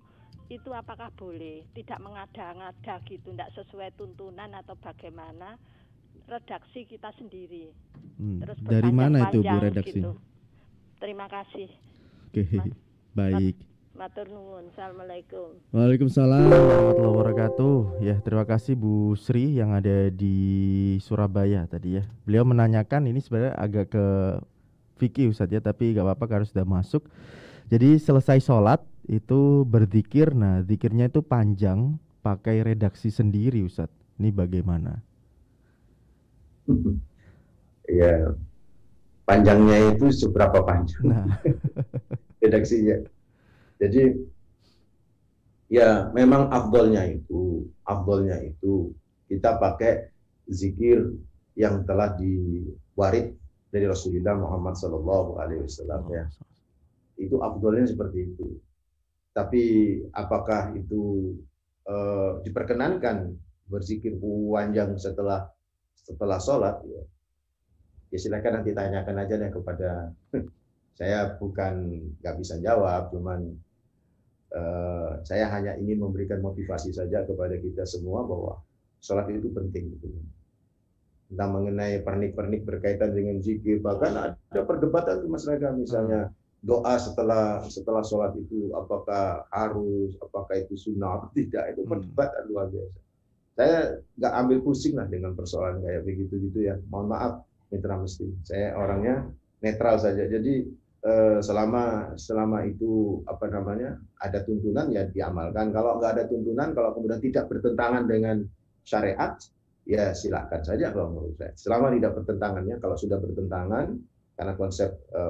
apakah boleh? Tidak mengada-ngada gitu, tidak sesuai tuntunan atau bagaimana? Redaksi kita sendiri. Terus dari mana itu Bu redaksi? Gitu. Terima kasih. Oke, baik. Matur nuwun. Assalamualaikum. Waalaikumsalam warahmatullahi wabarakatuh. Ya, terima kasih Bu Sri yang ada di Surabaya tadi ya. Beliau menanyakan, ini sebenarnya agak ke fikih Ustadz ya, tapi gak apa-apa karena sudah masuk. Jadi selesai sholat itu berzikir, nah zikirnya itu panjang, pakai redaksi sendiri Ustadz. Ini bagaimana? Ya, panjangnya itu seberapa panjang? Nah. redaksinya. Jadi ya memang afdolnya itu kita pakai zikir yang telah diwarid dari Rasulullah Muhammad Sallallahu Alaihi Wasallam ya. Itu afdolnya seperti itu. Tapi apakah itu diperkenankan berzikir panjang setelah sholat? Ya silakan nanti tanyakan aja deh kepada saya, bukan nggak bisa jawab, cuman saya hanya ingin memberikan motivasi saja kepada kita semua bahwa sholat itu penting. Gitu. Entah mengenai pernik-pernik berkaitan dengan zikir, bahkan ada perdebatan di masyarakat, misalnya doa setelah sholat itu apakah harus, apakah itu sunnah atau tidak, itu perdebatan luar biasa. Saya nggak ambil pusing lah dengan persoalan kayak begitu ya. Mohon maaf mitra muslim, saya orangnya netral saja. Jadi selama itu ada tuntunan ya diamalkan. Kalau nggak ada tuntunan, kalau kemudian tidak bertentangan dengan syariat, ya silakan saja kalau menurut saya. Selama tidak bertentangannya. Kalau sudah bertentangan, karena konsep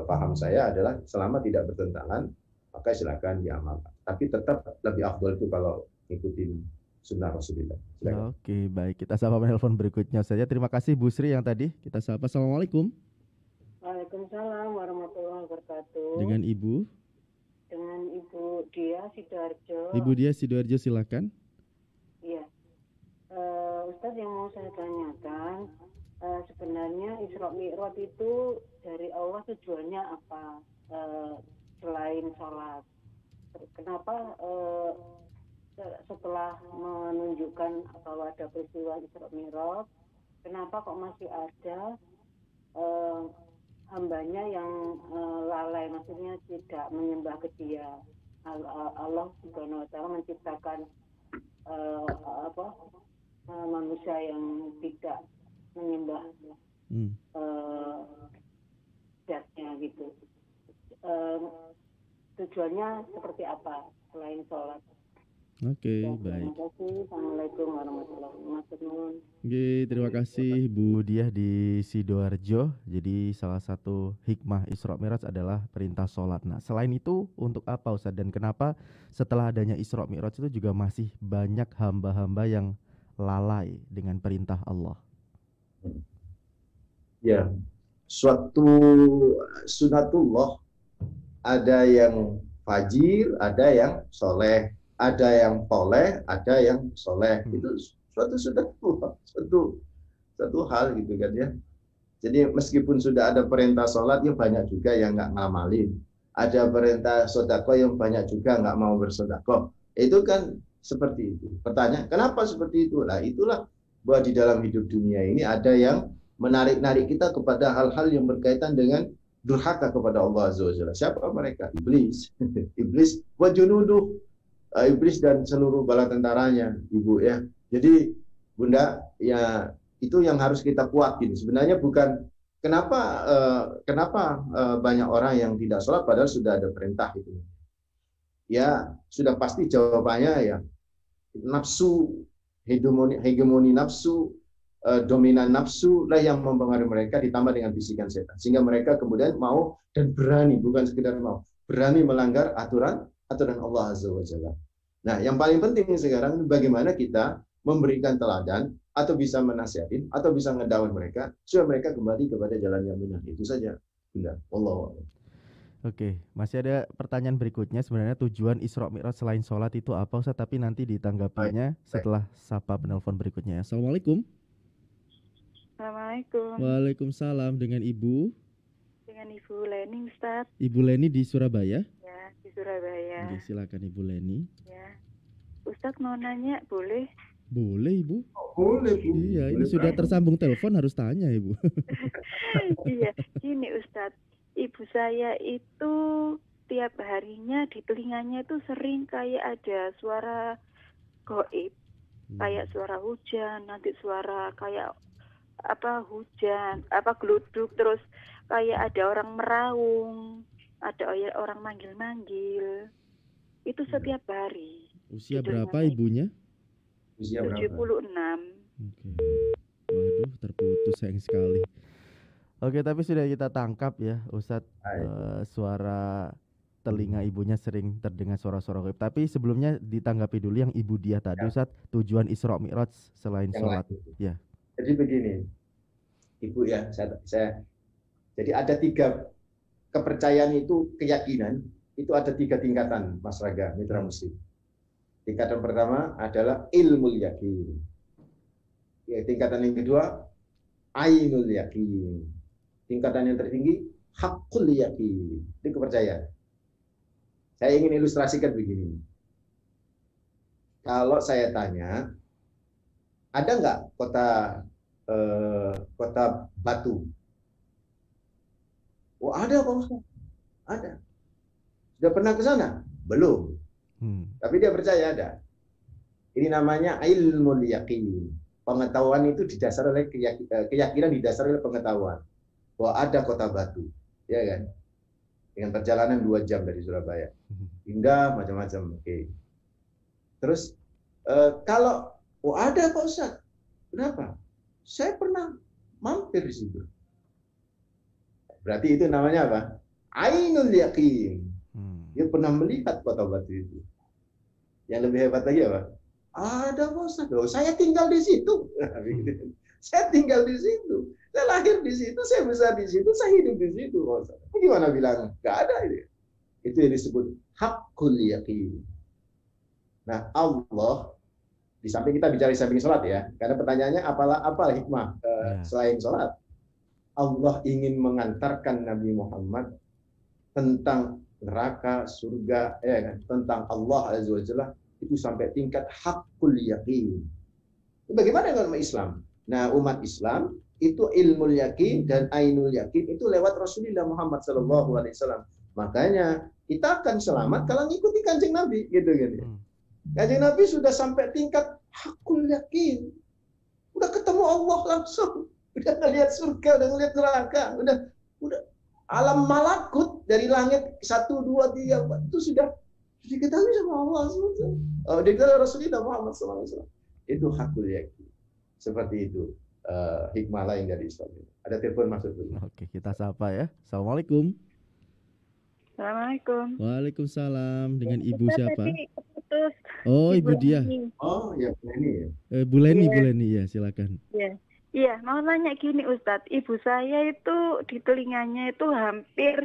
paham saya adalah selama tidak bertentangan, maka silakan diamalkan. Tapi tetap lebih afdal itu kalau ngikutin sunnah Rasulullah. Oke, baik. Kita sapa penelpon berikutnya saja. Terima kasih Bu Sri yang tadi kita sapa. Assalamualaikum. Waalaikumsalam warahmatullahi wabarakatuh. Dengan Ibu? Dengan Ibu Dia Sidoarjo. Ibu Dia Sidoarjo, silakan. Iya. Ustadz, yang mau saya tanyakan, sebenarnya Isra Mi'raj itu dari Allah tujuannya apa selain sholat? Kenapa setelah menunjukkan bahwa ada peristiwa Isra Mi'raj, kenapa kok masih ada hambanya yang lalai, maksudnya tidak menyembah ke Dia? Allah Subhanahu wa Ta'ala menciptakan manusia yang tidak menyembah zatnya gitu. Tujuannya seperti apa selain sholat? Oke, Ya, baik. Terima kasih. Assalamualaikum warahmatullahi wabarakatuh. Oke, terima kasih Bu Diah di Sidoarjo. Jadi salah satu hikmah Isra Mi'raj adalah perintah sholat. Nah, selain itu untuk apa Ustadz? Dan kenapa setelah adanya Isra Mi'raj itu juga masih banyak hamba-hamba yang lalai dengan perintah Allah? Ya, suatu sunatullah, ada yang fajir, ada yang soleh, ada yang toleh, ada yang soleh. Itu suatu hal gitu kan ya. Jadi meskipun sudah ada perintah sholat, ya banyak juga yang nggak ngamalin. Ada perintah sedekah, yang banyak juga nggak mau bersedekah. Itu kan seperti itu. Pertanyaan, kenapa seperti itu? Nah, itulah bahwa di dalam hidup dunia ini ada yang menarik-narik kita kepada hal-hal yang berkaitan dengan durhaka kepada Allah Azza wa Jalla. Siapa mereka? Iblis. Iblis wa junuduh. Iblis dan seluruh bala tentaranya, Ibu ya. Jadi Bunda, ya itu yang harus kita kuatin. Sebenarnya bukan kenapa banyak orang yang tidak sholat padahal sudah ada perintah itu. Ya, sudah pasti jawabannya ya nafsu, hegemoni nafsu, dominan nafsu lah yang mempengaruhi mereka, ditambah dengan bisikan setan, sehingga mereka kemudian mau dan berani, bukan sekedar mau, berani melanggar aturan Allah Azza wa Jalla. Nah, yang paling penting sekarang bagaimana kita memberikan teladan atau bisa menasihatin atau bisa ngedawan mereka supaya mereka kembali kepada jalan yang benar. Itu saja, Bunda. Wallahu a'lam. Oke, masih ada pertanyaan berikutnya. Sebenarnya tujuan Isra Mi'raj selain sholat itu apa Ustaz? Tapi nanti ditanggapinya setelah sapa penelpon berikutnya. Assalamualaikum. Assalamualaikum. Waalaikumsalam. Dengan Ibu? Dengan Ibu Leni, Ustaz. Ibu Leni di Surabaya? Ya, di Surabaya. Oke, silakan Ibu Leni. Ya, Ustaz mau nanya, boleh? Boleh Ibu. Boleh Bu. Iya, boleh, ini sudah Pak. tersambung telepon, harus tanya Ibu. Iya, gini Ustaz. Ibu saya itu tiap harinya di telinganya itu sering kayak ada suara gaib, kayak suara hujan, nanti suara kayak hujan, geluduk, terus kayak ada orang meraung, ada orang manggil-manggil. Itu setiap hari. Usia berapa ibunya? Usia 76. Oke. Waduh, terputus, sayang sekali. Oke, tapi sudah kita tangkap ya Ustadz, suara telinga ibunya sering terdengar suara-suara gaib. Tapi sebelumnya ditanggapi dulu yang Ibu Dia tadi, Ustaz, tujuan Isra Mi'raj selain Yang sholat. lain. Ya. Jadi begini, Ibu ya, jadi ada 3 kepercayaan itu, keyakinan itu ada 3 tingkatan, Mas Raga, Mitra Muslim. Tingkatan pertama adalah ilmu yakin. Ya, tingkatan yang kedua ainul yakin. Tingkatan yang tertinggi hakul yakin. Itu kepercayaan. Saya ingin ilustrasikan begini. Kalau saya tanya, ada nggak kota Batu? Oh, ada Pak Ustaz. Ada. Sudah pernah ke sana? Belum. Tapi dia percaya ada. Ini namanya ilmu yakin. Pengetahuan itu didasari oleh keyakinan, didasari oleh pengetahuan bahwa ada kota Batu, ya kan? Dengan perjalanan 2 jam dari Surabaya. Indah macam-macam. Oke. Terus kalau ada Pak Ustaz. Kenapa? Saya pernah mampir di situ. Berarti itu namanya apa? Ainul yakin. Dia pernah melihat kota Batu itu. Yang lebih hebat lagi apa? Ada Pak Ustaz. Loh, saya tinggal di situ. Saya tinggal di situ. Saya lahir di situ, saya besar di situ, saya hidup di situ. Pak Ustaz. Bagaimana bilang? Nggak ada ini. Itu yang disebut hakul yakin. Nah, Allah, di samping kita bicara di samping sholat ya, karena pertanyaannya apa hikmah selain sholat. Allah ingin mengantarkan Nabi Muhammad tentang neraka, surga, ya kan? Tentang Allah Azza wa Jalla itu sampai tingkat hakul yakin. Bagaimana dengan umat Islam? Nah, umat Islam itu ilmu yakin dan ainul yakin itu lewat Rasulullah Muhammad SAW. Makanya kita akan selamat kalau ngikuti Kanjeng Nabi, gitu. Kanjeng Nabi sudah sampai tingkat hakul yakin, udah ketemu Allah langsung. Udah ngelihat surga, udah ngelihat neraka, udah alam malakut dari langit 1, 2, 3, 4 itu sudah diketahui sama Allah SWT. Diketahui Rasulullah Muhammad SAW. Itu hakul yakin. Seperti itu hikmah lain dari Islam. Ada telepon masuk dulu. Oke, kita sapa ya. Assalamualaikum. Assalamualaikum. Waalaikumsalam. Dengan Ibu siapa? Oh, Ibu Dia. Oh, ya Bu Leni ya. Bu Leni ya, silakan. Iya, mau nanya gini Ustadz, ibu saya itu di telinganya itu hampir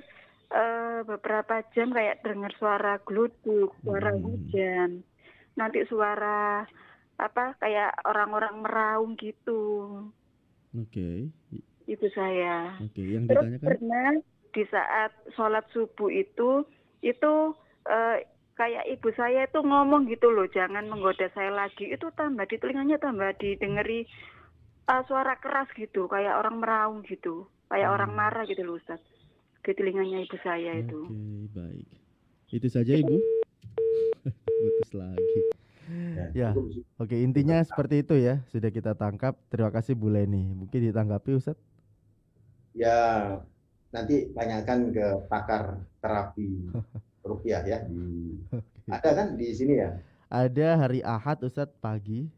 beberapa jam kayak dengar suara gluduk, suara hujan, nanti suara kayak orang-orang meraung gitu. Oke. Ibu saya. Oke, yang terus ditanyakan? Pernah di saat sholat subuh itu kayak ibu saya itu ngomong gitu loh, jangan menggoda saya lagi. Itu tambah di telinganya tambah didengeri suara keras gitu, kayak orang meraung gitu, kayak orang marah gitu loh Ustaz. Di telinganya ibu saya itu. Oke, baik. Itu saja Ibu. Putus lagi. Ya, oke, intinya seperti itu ya. Sudah kita tangkap. Terima kasih Bu Leni. Mungkin ditanggapi Ustaz? Ya, nanti tanyakan ke pakar terapi ruqyah ya ada kan di sini ya? Ada hari Ahad Ustaz pagi.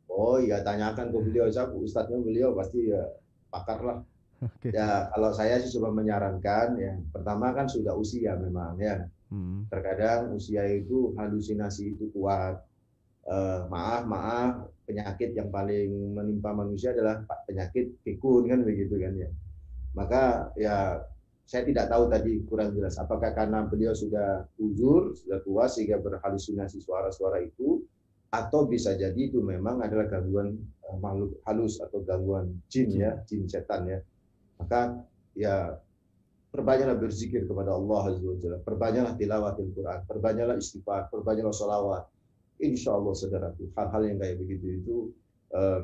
Oh iya, tanyakan ke beliau, Ustadznya beliau pasti ya pakar lah. Okay. Ya kalau saya sih cuma menyarankan ya, pertama kan sudah usia memang ya. Terkadang usia itu halusinasi itu kuat. Maaf, penyakit yang paling menimpa manusia adalah penyakit pikun kan begitu kan ya. Maka ya saya tidak tahu tadi kurang jelas apakah karena beliau sudah uzur, sudah tua sehingga berhalusinasi suara-suara itu, atau bisa jadi itu memang adalah gangguan makhluk halus atau gangguan jin ya, jin setan ya. Maka ya perbanyaklah berzikir kepada Allah Azza wa Jalla, perbanyaklah tilawatil Quran, perbanyaklah istighfar, perbanyaklah sholawat. Insya Allah saudaraku, hal-hal yang kayak begitu itu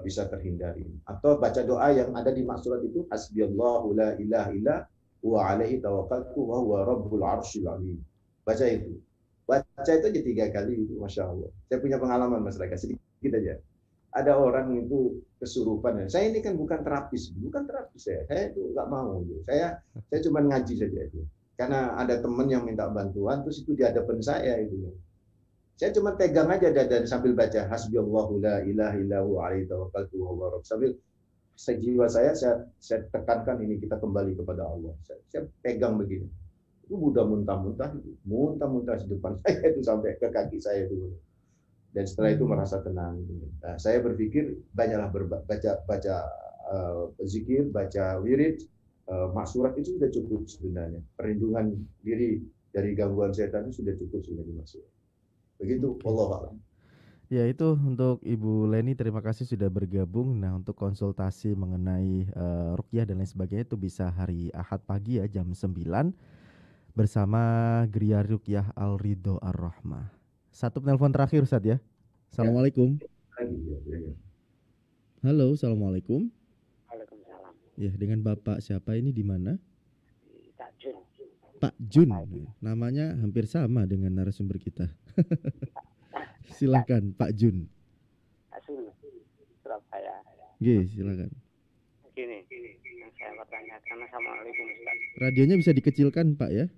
bisa terhindari. Atau baca doa yang ada di maksurat itu, hasbiyallahu la ilaha illa wa alaihi tawakkaltu wa huwa rabbul arsyil azim. Baca itu. Baca itu aja 3 kali itu, Masya Allah. Saya punya pengalaman masyarakat sedikit aja. Ada orang itu kesurupan ya. Saya ini kan bukan terapis saya itu nggak mau. Saya cuma ngaji saja itu. Karena ada teman yang minta bantuan, terus itu di hadapan saya itu. Saya cuma pegang aja dan sambil baca hasbiyallahu la ilaha illa huwa alaihi tawakkaltu wa huwa rabbul sambil jiwa saya tekankan ini kita kembali kepada Allah. Saya pegang begini. Itu udah muntah-muntah di depan saya itu sampai ke kaki saya itu. Dan setelah itu merasa tenang. Nah, saya berpikir banyaklah baca zikir, baca wirid, maksurat itu sudah cukup sebenarnya. Perlindungan diri dari gangguan setan itu sudah cukup sudah dimaksud. Begitu, wallahu a'lam. Ya, itu untuk Ibu Leni, terima kasih sudah bergabung. Nah, untuk konsultasi mengenai ruqyah dan lain sebagainya itu bisa hari Ahad pagi ya jam 9 bersama Gria Ruqyah Al Ridho Ar-Rahmah. Satu penelpon terakhir Ustaz ya. Assalamualaikum. Halo, assalamualaikum. Waalaikumsalam. Ya, dengan Bapak siapa ini di mana? Pak Jun. Pak Jun. Namanya hampir sama dengan narasumber kita. Silakan Pak Jun. Asli Surabaya. Oke, silakan. Gini, yang saya pertanyakan, assalamualaikum Ustaz. Radionya bisa dikecilkan Pak ya?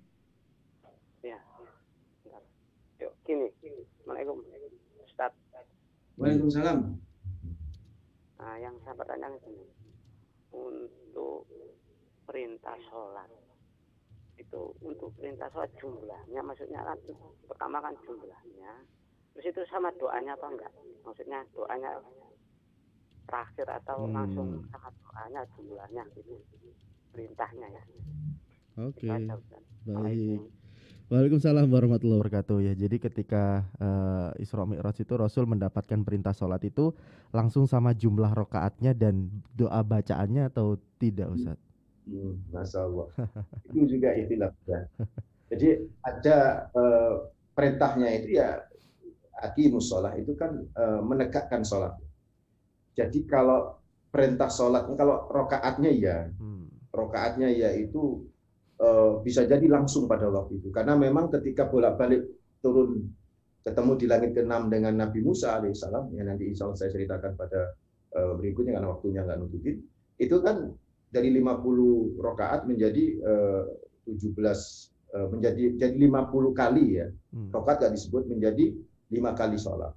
Ya. Yuk, gini. Assalamualaikum Ustaz. Waalaikumsalam. Nah, yang saya pertanyakan ini untuk perintah sholat itu, untuk perintah sholat jumlahnya, maksudnya kan pertama kan jumlahnya, terus itu sama doanya apa enggak? Maksudnya doanya terakhir atau langsung sama doanya jumlahnya gitu, perintahnya ya. Oke. Baik. Waalaikumsalam warahmatullahi wabarakatuh ya. Jadi ketika Isra Mi'raj itu Rasul mendapatkan perintah sholat itu langsung sama jumlah rakaatnya dan doa bacaannya atau tidak Ustaz? Masya Allah. Itu juga ikhtilaf ya. Jadi ada perintahnya itu ya aqimus sholat itu kan menegakkan sholat. Jadi kalau perintah sholat, kalau rakaatnya ya itu bisa jadi langsung pada waktu itu. Karena memang ketika bolak-balik turun ketemu di langit ke-6 dengan Nabi Musa alaihissalam, yang nanti insya Allah saya ceritakan pada berikutnya karena waktunya nggak nutupin, itu kan dari 50 rakaat menjadi 17 jadi 50 kali ya. Rakaat nggak disebut, menjadi 5 kali sholat.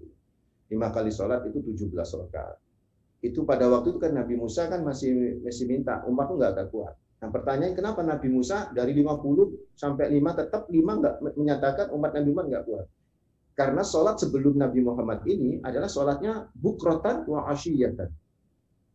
5 kali sholat itu 17 rakaat. Itu pada waktu itu kan Nabi Musa kan masih minta, umat nggak akan kuat. Nah pertanyaan kenapa Nabi Musa dari 50 sampai 5 tetap 5 nggak menyatakan umat Nabi Muhammad nggak kuat. Karena sholat sebelum Nabi Muhammad ini adalah sholatnya bukrotan wa asyiyatan.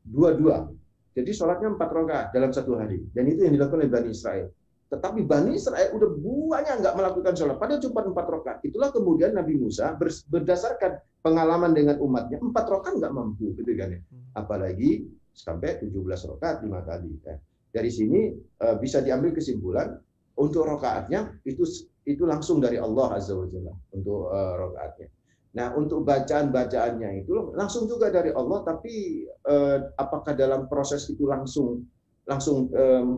Dua-dua. Jadi sholatnya 4 rakaat dalam satu hari. Dan itu yang dilakukan oleh Bani Israel. Tetapi Bani Israel udah banyak nggak melakukan sholat. Padahal cuma 4 rakaat. Itulah kemudian Nabi Musa berdasarkan pengalaman dengan umatnya, 4 rakaat nggak mampu. Gitu kan ya. Apalagi sampai 17 rakaat 5 kali. Dari sini bisa diambil kesimpulan untuk rakaatnya itu langsung dari Allah Azza wa Jalla untuk rakaatnya. Nah untuk bacaannya itu langsung juga dari Allah, tapi apakah dalam proses itu langsung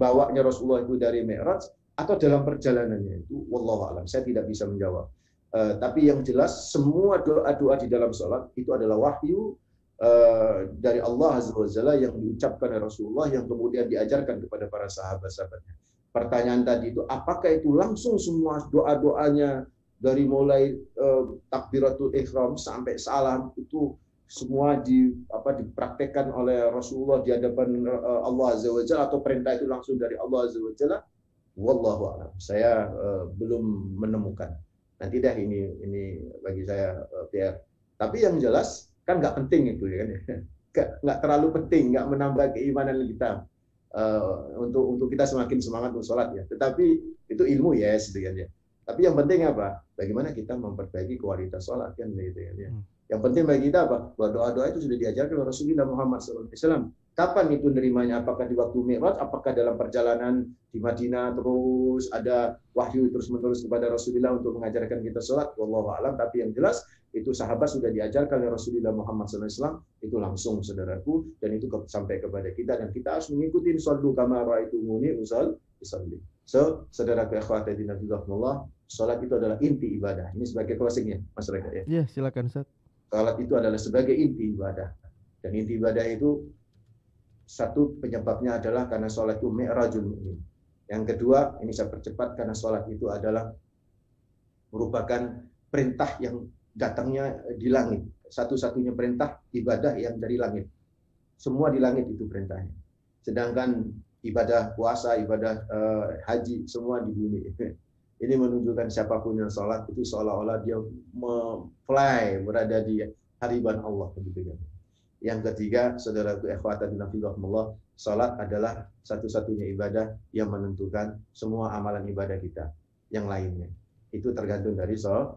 bawanya Rasulullah itu dari Mi'raj atau dalam perjalanannya itu, wallahu a'lam, saya tidak bisa menjawab. Tapi yang jelas semua doa-doa di dalam sholat itu adalah wahyu dari Allah Azza wa Jalla yang diucapkan oleh Rasulullah yang kemudian diajarkan kepada para sahabat-sahabatnya. Pertanyaan tadi itu apakah itu langsung semua doa-doanya dari mulai takbiratul ihram sampai salam itu semua dipraktekkan oleh Rasulullah di hadapan Allah Azza wa Jalla atau perintah itu langsung dari Allah Azza wa Jalla? Wallahu a'lam. Saya belum menemukan. Nanti dah ini bagi saya PR. Tapi yang jelas kan nggak penting itu ya kan, nggak terlalu penting, nggak menambah keimanan kita untuk kita semakin semangat untuk sholat ya. Tetapi itu ilmu ya, gitu kan ya. Tapi yang penting apa? Bagaimana kita memperbaiki kualitas sholat kan, gitu kan ya. Yang penting bagi kita apa? Bahwa doa-doa itu sudah diajarkan oleh Rasulullah Muhammad SAW. Kapan itu nerimanya? Apakah di waktu Mi'raj? Apakah dalam perjalanan di Madinah terus ada wahyu terus-menerus kepada Rasulullah untuk mengajarkan kita sholat? Wallahu a'lam. Tapi yang jelas itu sahabat sudah diajarkan oleh Rasulullah Muhammad SAW itu langsung saudaraku, dan itu sampai kepada kita dan kita harus mengikuti shollu kama ra'aitumuni usalli. So, saudaraku akhwati dinillah, sholat itu adalah inti ibadah. Ini sebagai closingnya Mas Reka ya. Iya, silakan Ustaz. Salat itu adalah sebagai inti ibadah. Dan inti ibadah itu satu penyebabnya adalah karena sholat itu mi'rajul mu'min. Yang kedua, ini saya percepat karena sholat itu adalah merupakan perintah yang datangnya di langit. Satu-satunya perintah ibadah yang dari langit. Semua di langit itu perintahnya. Sedangkan ibadah puasa, ibadah haji, semua di bumi. Ini menunjukkan siapapun yang sholat itu seolah-olah dia fly berada di hariban Allah. Yang ketiga, saudaraku ikhwatan fillah, sholat adalah satu-satunya ibadah yang menentukan semua amalan ibadah kita yang lainnya. Itu tergantung dari sholat.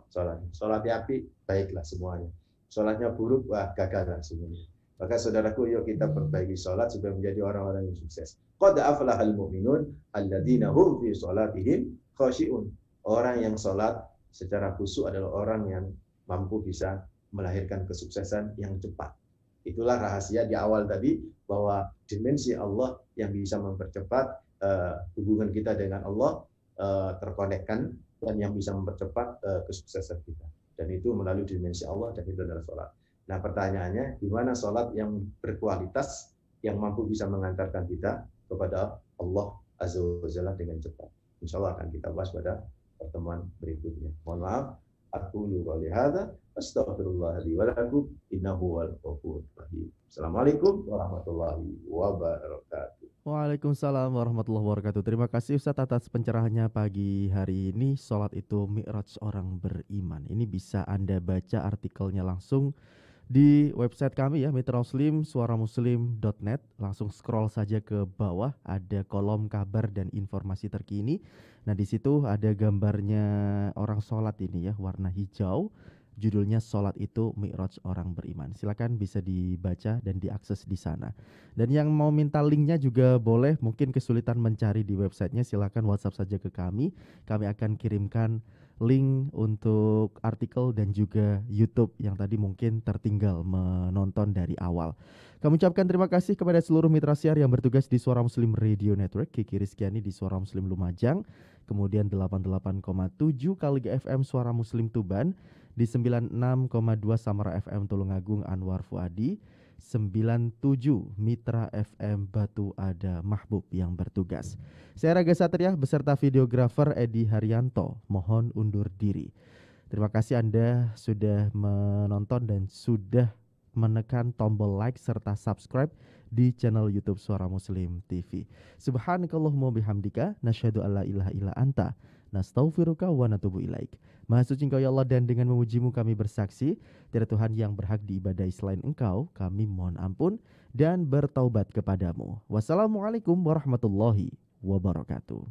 Sholatnya api, baiklah semuanya. Sholatnya buruk, wah gagal semuanya. Maka saudaraku, yuk kita perbaiki sholat supaya menjadi orang-orang yang sukses. Qad aflahal mu'minun alladzina hum fi sholatihim khashi'un. Orang yang sholat secara khusyuk adalah orang yang mampu bisa melahirkan kesuksesan yang cepat. Itulah rahasia di awal tadi, bahwa dimensi Allah yang bisa mempercepat hubungan kita dengan Allah terkonekkan, dan yang bisa mempercepat kesuksesan kita. Dan itu melalui dimensi Allah, dan itu adalah sholat. Nah pertanyaannya, gimana sholat yang berkualitas, yang mampu bisa mengantarkan kita kepada Allah Azza wa Jalla dengan cepat. Insya Allah akan kita bahas pada pertemuan berikutnya. Mohon maaf, aku qouli hadza, astaghfirullah li wa lakum, innahu wal ghafurur rahim. Assalamualaikum warahmatullahi wabarakatuh. Waalaikumsalam warahmatullahi wabarakatuh. Terima kasih Ustaz atas pencerahannya pagi hari ini. Sholat itu mi'raj orang beriman. Ini bisa Anda baca artikelnya langsung di website kami ya, Mitra Muslim, suaramuslim.net. Langsung scroll saja ke bawah, ada kolom kabar dan informasi terkini. Nah di situ ada gambarnya orang sholat ini ya, warna hijau. Judulnya sholat itu mi'raj orang beriman. Silakan bisa dibaca dan diakses di sana. Dan yang mau minta linknya juga boleh, mungkin kesulitan mencari di websitenya, silakan WhatsApp saja ke kami. Kami akan kirimkan link untuk artikel dan juga YouTube yang tadi mungkin tertinggal menonton dari awal. Kami ucapkan terima kasih kepada seluruh mitra siar yang bertugas di Suara Muslim Radio Network. Kiki Rizkyani di Suara Muslim Lumajang, kemudian 88,7 Kaliga FM Suara Muslim Tuban, di 96,2 Samara FM Tulungagung Anwar Fuadi, 97 Mitra FM Batu Ada Mahbub yang bertugas. Saya Raga Satria beserta videografer Edi Haryanto mohon undur diri. Terima kasih Anda sudah menonton dan sudah menekan tombol like serta subscribe di channel YouTube Suara Muslim TV. Subhanakallahumma bihamdika nasyhadu alla ilaha illa anta nastaghfiruka wa natubu ilaik. Maha suci Engkau ya Allah, dan dengan memujimu kami bersaksi tiada Tuhan yang berhak diibadahi selain Engkau. Kami mohon ampun dan bertaubat kepadamu. Wassalamualaikum warahmatullahi wabarakatuh.